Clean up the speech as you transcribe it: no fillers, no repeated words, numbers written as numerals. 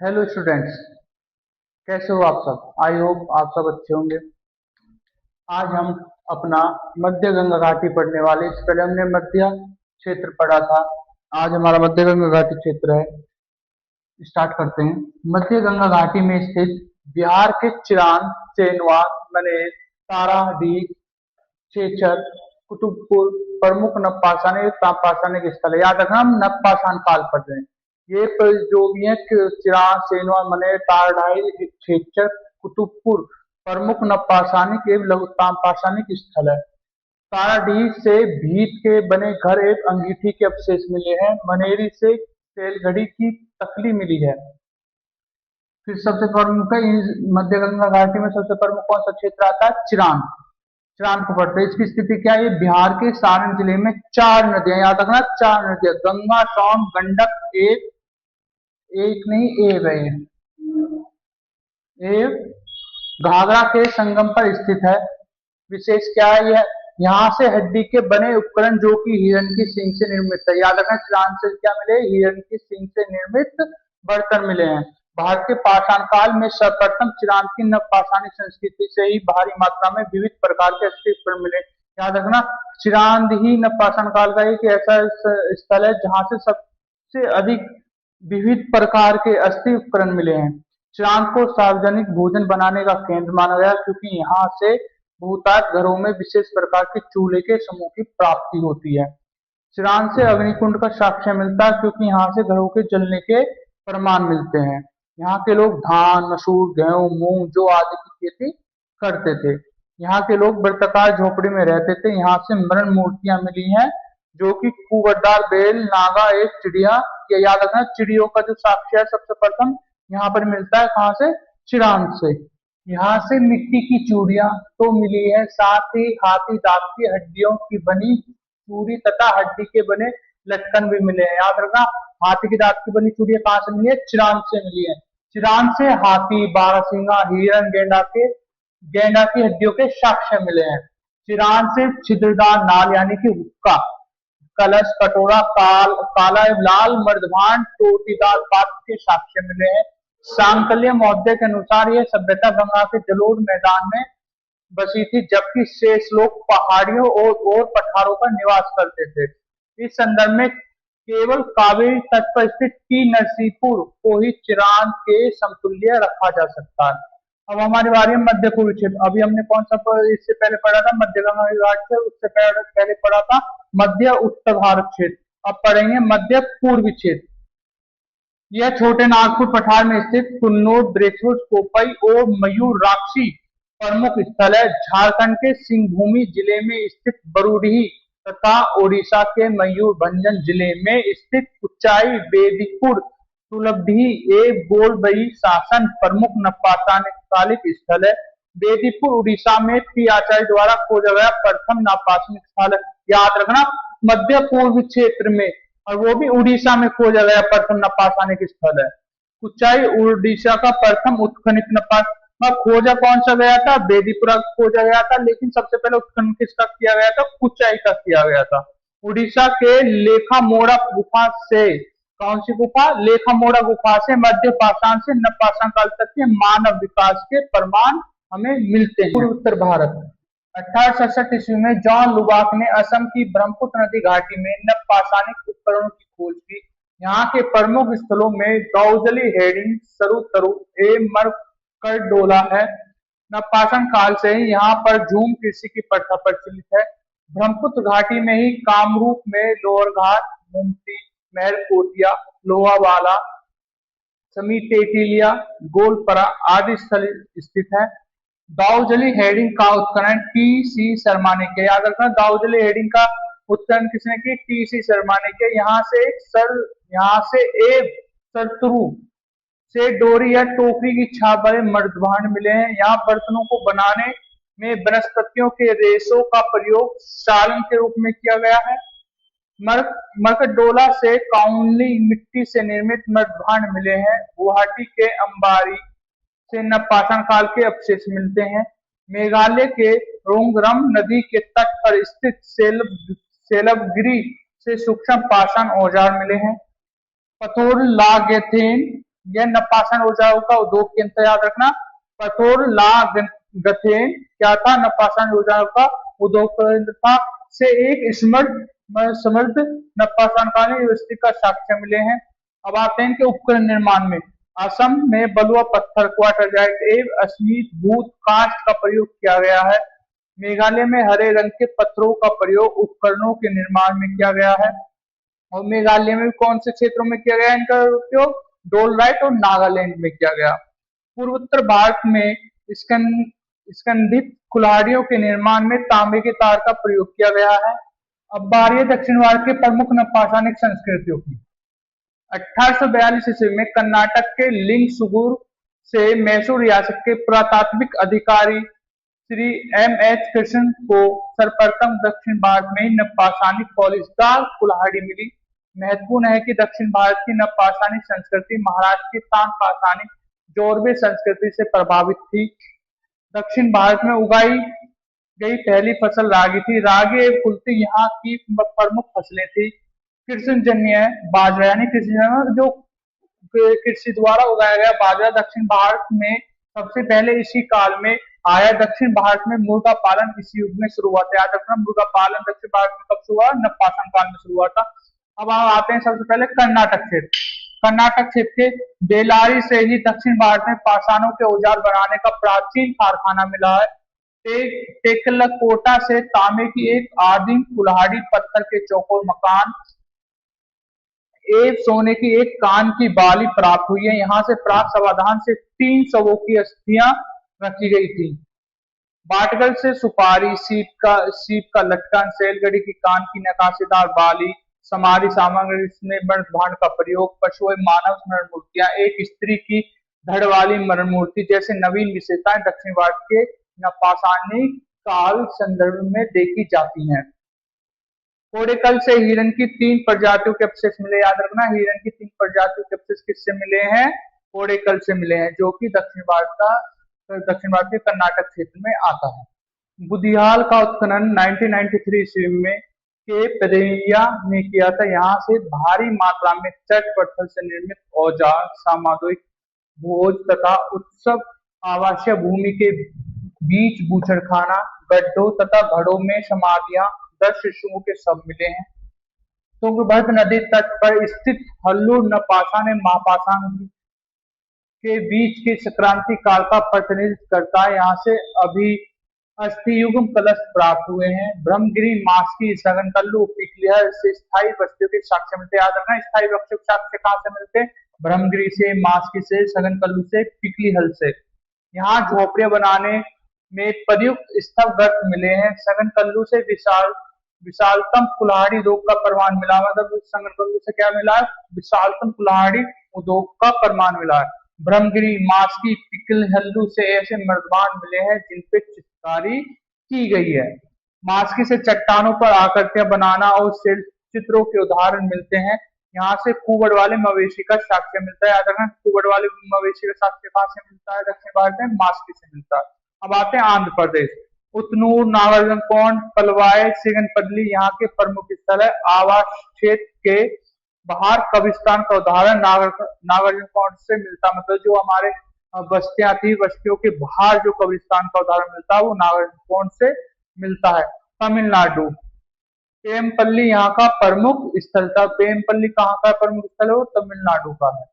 Hello students, कैसे हो आप सब। आई होप आप सब अच्छे होंगे। आज हम अपना मध्य गंगा घाटी पढ़ने वाले। इससे पहले हमने मध्य क्षेत्र पढ़ा था। आज हमारा मध्य गंगा घाटी क्षेत्र है। स्टार्ट करते हैं। मध्य गंगा घाटी में स्थित बिहार के चिरान, सेनवा, मनेर, ताराडीह, छेचर, कुतुबपुर प्रमुख नवपाषाणिक ताम्रपाषाणिक स्थल है। याद रखना, हम नवपाषाण काल पढ़ रहे हैं। ये जो भी है चिरान, सेनवा, मनेर, ताराडीह, छेचर, कुतुबपुर प्रमुख नवपाषाणिक एवं लघु ताम्रपाषाणिक स्थल है। ताराडीह से भीत के बने घर एवं अंगीठी के अवशेष मिले हैं। मनेरी से तेलघड़ी की तकली मिली है। फिर सबसे प्रमुख है मध्य गंगा घाटी में सबसे प्रमुख कौन सा क्षेत्र आता है? चिरान। चिरान को पढ़ते हैं। इसकी स्थिति क्या है? ये बिहार के सारण जिले में चार नदियां, याद रखना, चार नदियां, गंगा, सोन, गंडक, एक एक नहीं एक है ये घाघरा के संगम पर स्थित है। विशेष क्या है? यह यहाँ से हड्डी के बने उपकरण जो कि हिरण की सींग से निर्मित है। याद रखना, चिरान से क्या मिले? हिरण की सींग से निर्मित बर्तन मिले हैं। भारत के पाषाण काल में सर्वप्रथम चिरान की नवपाषाणिक संस्कृति से ही भारी मात्रा में विविध प्रकार के अस्थि उपकरण मिले। याद रखना, चिरांद ही नवपाषाण काल का एक ऐसा स्थल है जहां से सबसे अधिक विविध प्रकार के अस्थि उपकरण मिले हैं। चिरांद को सार्वजनिक भोजन बनाने का केंद्र माना गया क्योंकि यहाँ से बहुतायत घरों में विशेष प्रकार के चूल्हे के समूह की प्राप्ति होती है। चिरांद से अग्निकुंड का साक्ष्य मिलता है क्योंकि यहाँ से घरों के जलने के प्रमाण मिलते हैं। यहाँ के लोग धान, मसूर, गेहूं, मूंग, जौ आदि की खेती करते थे। यहाँ के लोग वृत्ताकार झोपड़ी में रहते थे। यहाँ से मरण मूर्तियां मिली हैं जो कि कुबरदार, बेल, नागा, एक चिड़िया, ये याद रखना, चिड़ियों का जो साक्ष्य है सबसे प्रथम यहाँ पर मिलता है। कहाँ से? चिरांद से। यहाँ से मिट्टी की चूड़ियां तो मिली है, साथ ही हाथी दांत की हड्डियों की बनी चूड़ी तथा हड्डी के बने लटकन भी मिले हैं। याद रखना, हाथी की दांत की बनी चूड़ियां कहाँ से मिली है? चिरांद से मिली है। चिरांद से हाथी, बारहसिंगा, हिरण, गेंडा की हड्डियों के साक्ष्य मिले हैं। चिरांद से छिद्रदार नाल यानी कि हुक्का, कलश, कटोरा, काला एवं लाल मर्दभांड, टोटीदार पात्र के साक्ष्य मिले हैं। सांकल्य महोदय के अनुसार यह सभ्यता गंगा के जलोढ़ मैदान में बसी थी, जबकि शेष लोग पहाड़ियों और पठारों पर निवास करते थे। इस संदर्भ में केवल कावेरी तट पर स्थित टी नरसीपुर को ही चिरांद के समतुल्य रखा जा सकता है। अब हमारी बारी है मध्य पूर्वी क्षेत्र। अभी हमने कौन सा इससे पहले पढ़ा था? मध्य गंगा घाट से उससे पहले पढ़ा था मध्य उत्तर भारत क्षेत्र। अब पढ़ेंगे मध्य पूर्वी क्षेत्र। यह छोटे नागपुर पठार में स्थित कुन्नूर, ब्रेकफुट, कोपई और मयूर राक्षी प्रमुख स्थल है। झारखंड के सिंहभूम जिले में स्थित बरूडीह तथा ओडिशा के मयूरभंजन जिले में स्थित कुचाई, बेदीपुर, तुलबडीह एवं गोलबई शासन प्रमुख नवपाषाणिक स्थल है। बेदीपुर उड़ीसा में पी आचार्य द्वारा खोजा गया प्रथम नवपाषाणिक स्थल है। याद रखना, मध्य पूर्व क्षेत्र में, और वो भी उड़ीसा में खोजा गया प्रथम नवपाषाणिक स्थल है। कुचाई उड़ीसा का प्रथम उत्खनित नवपाषाणिक खोजा कौन सा गया था? बेदीपुरा खोजा गया था, लेकिन सबसे पहले उत्खनन किसका किया गया था? कुचाई का किया गया था। उड़ीसा के लेखामोड़ा गुफा से, कौन सी गुफा? लेखामोड़ा गुफा से मध्य पाषाण से नवपाषाण काल तक के मानव विकास के प्रमाण हमें मिलते हैं। पूर्व उत्तर भारत। 1867 ईस्वी में जॉन लुबाक ने असम की ब्रह्मपुत्र नदी घाटी में नवपाषाणिक उपकरणों की खोज की। यहाँ के प्रमुख स्थलों में दाउजली हेडिंग, सरुतरु एवं मरकरडोला है। नवपाषाण काल से ही यहाँ पर झूम कृषि की प्रथा प्रचलित है। ब्रह्मपुत्र घाटी में ही कामरूप में लोअरघाट, मुमती, महलकोटिया, लोहावाला, समीटेटिलिया, गोलपरा आदि स्थल स्थित है। दाउजली हेडिंग का उत्खनन टी.सी. शर्मा ने किया। याद रखना, दाउजली हेडिंग का उत्खनन किसने किया? टी.सी. शर्मा ने किया। यहाँ से एक सरतरु से डोरी या टोकरी की छाप वाले मर्दभांड मिले हैं। यहाँ बर्तनों को बनाने में वनस्पतियों के रेशों का प्रयोग सालन के रूप में किया गया है। मरकरडोला से काउंली मिट्टी से निर्मित मर्दभांड मिले हैं। गुवाहाटी के अंबारी से नवपाषाण काल के अवशेष मिलते हैं। मेघालय के रोंगरम नदी के तट पर स्थित सेलबगिरी से सूक्ष्म पाषाण औजार मिले हैं। पथोर लागेथेन यह नपाषाण औजारों का उद्योग केंद्र, याद रखना। कठोर ला गथेन क्या था, नपाषाण औजारों का उद्योग केंद्र था। से एक समृद्ध नपाषाण कालीन व्यवस्थित का साक्ष्य मिले हैं। अब आते हैं इनके उपकरण निर्माण में। असम में बलुआ पत्थर, क्वार्टरजाइट एवं अस्मित भूत काष्ठ का प्रयोग किया गया है। मेघालय में हरे रंग के पत्थरों का प्रयोग उपकरणों के निर्माण में किया गया है। और मेघालय में कौन से क्षेत्रों में किया गया इनका उपयोग, डोलराइट और नागालैंड में किया गया। पूर्वोत्तर भारत में स्कंदित कुल्हाड़ियों के निर्माण में तांबे के तार का प्रयोग किया गया है। अब बारी है दक्षिण भारत के प्रमुख नपाषाणिक संस्कृतियों की। 1842 ईस्वी में कर्नाटक के लिंगसुगुर से मैसूर रियासत के पुरातात्विक अधिकारी श्री एम.एच. कृष्ण को सर्वप्रथम दक्षिण भारत में ही नपाषाणिक पॉलिशदार कुल्हाड़ी मिली। महत्वपूर्ण है कि दक्षिण भारत की नपाषाणिक संस्कृति महाराष्ट्र की ताम्रपाषाणिक जोरबे संस्कृति से प्रभावित थी। दक्षिण भारत में उगाई गई पहली फसल रागी थी। रागी एवं कुल्थी यहाँ की प्रमुख फसलें थी। कृषिजन्य बाजरा, यानी कृषि जो कृषि द्वारा उगाया गया बाजरा दक्षिण भारत में सबसे पहले इसी काल में आया। दक्षिण भारत में मुर्गा पालन इसी युग में शुरू हुआ था। याद रखना, मुर्गा पालन दक्षिण भारत में कब शुरू हुआ, नपाषाण काल में शुरू हुआ था। अब हम आते हैं सबसे पहले कर्नाटक क्षेत्र। कर्नाटक क्षेत्र के बेलारी से ही दक्षिण भारत में पाषाणों के औजार बनाने का प्राचीन कारखाना मिला है। टेकलकोटा से तांबे की एक आदिम कुल्हाड़ी, पत्थर के चौकोर मकान एवं सोने की एक कान की बाली प्राप्त हुई है। यहाँ से प्राप्त समाधान से 3 शवों की अस्थियां रखी गई थी। बाटगल से सुपारी, सीप का लटकन, सैलगड़ी की कान की नकाशीदार बाली, समाधि सामग्री में मर्द भांड का प्रयोग, पशु एवं मानव स्मरण मूर्तियां, एक स्त्री की धड़ वाली मरण मूर्ति जैसे नवीन विशेषताएं दक्षिण भारत के नपाषाणिक काल संदर्भ में देखी जाती हैं। कोडेकल से हिरण की 3 प्रजातियों के अवशेष मिले। याद रखना, हिरण की 3 प्रजातियों के अवशेष किससे मिले हैं, कोडेकल से मिले हैं, जो कि दक्षिण भारत के कर्नाटक क्षेत्र में आता है। बुदियाल का उत्खनन 1993 ईस्वी में के पेरिया ने किया था। यहाँ से भारी मात्रा में चट पत्थर से निर्मित औजार, सामग्रिक भोज तथा उत्सव, आवासीय भूमि के बीच बूचड़खाना, गड्ढों तथा घड़ों में समाधियां, 10 शिशुओं के शव मिले हैं। तुंगभद्र नदी तट पर स्थित हल्लूर नपाषाण एवं महापाषाण के बीच के संक्रांति काल का प्रतिनिधित्व करता है। यहाँ से अभी अस्थियुग्म कलश प्राप्त हुए हैं। ब्रह्मगिरी, मास्की, सगनकल्लू, पिकलिहर से स्थायी बस्तियों के साक्ष्य मिलते हैं। याद रखना, स्थायी बस्तियों के साक्ष्य कहाँ से मिलते हैं, ब्रह्मगिरी से, मास्की से, सगनकल्लू से, पिकलीहल से। यहाँ झोपड़ियां बनाने में प्रयुक्त स्तंभ गर्त मिले हैं। सगनकल्लू से विशालतम कुल्हाड़ी उद्योग का प्रमाण मिला, मतलब सगनकल्लू से क्या मिला है, विशालतम कुल्हाड़ी उद्योग का प्रमाण मिला है। ब्रह्मगिरी, मास्की, पिकलहल्लू से ऐसे मर्दबान मिले हैं जिन पे चित्रकारी की गई है। मास्की से चट्टानों पर आकृतियां बनाना और चित्रों के उदाहरण मिलते हैं। यहाँ से कुबड़ वाले मवेशी का साक्ष्य मिलता है। याद रखना, कुबड़ वाले मवेशी का साक्ष्य कहाँ से मिलता है, दक्षिण भारत में मास्की से मिलता है। अब आते हैं आंध्र प्रदेश। उतनूर, नागार्जुन, पलवाय, सिगनपल्ली यहाँ के प्रमुख स्थल है। आवास क्षेत्र के बाहर कब्रिस्तान का उदाहरण नागार्जुन से मिलता, मतलब जो हमारे बस्तियां थी, बस्तियों के बाहर जो कब्रिस्तान का उदाहरण मिलता है वो नागार्जुन से मिलता है। तमिलनाडु, पेमपल्ली यहाँ का प्रमुख स्थल था। पेमपल्ली कहाँ का प्रमुख स्थल है, वो तमिलनाडु का है।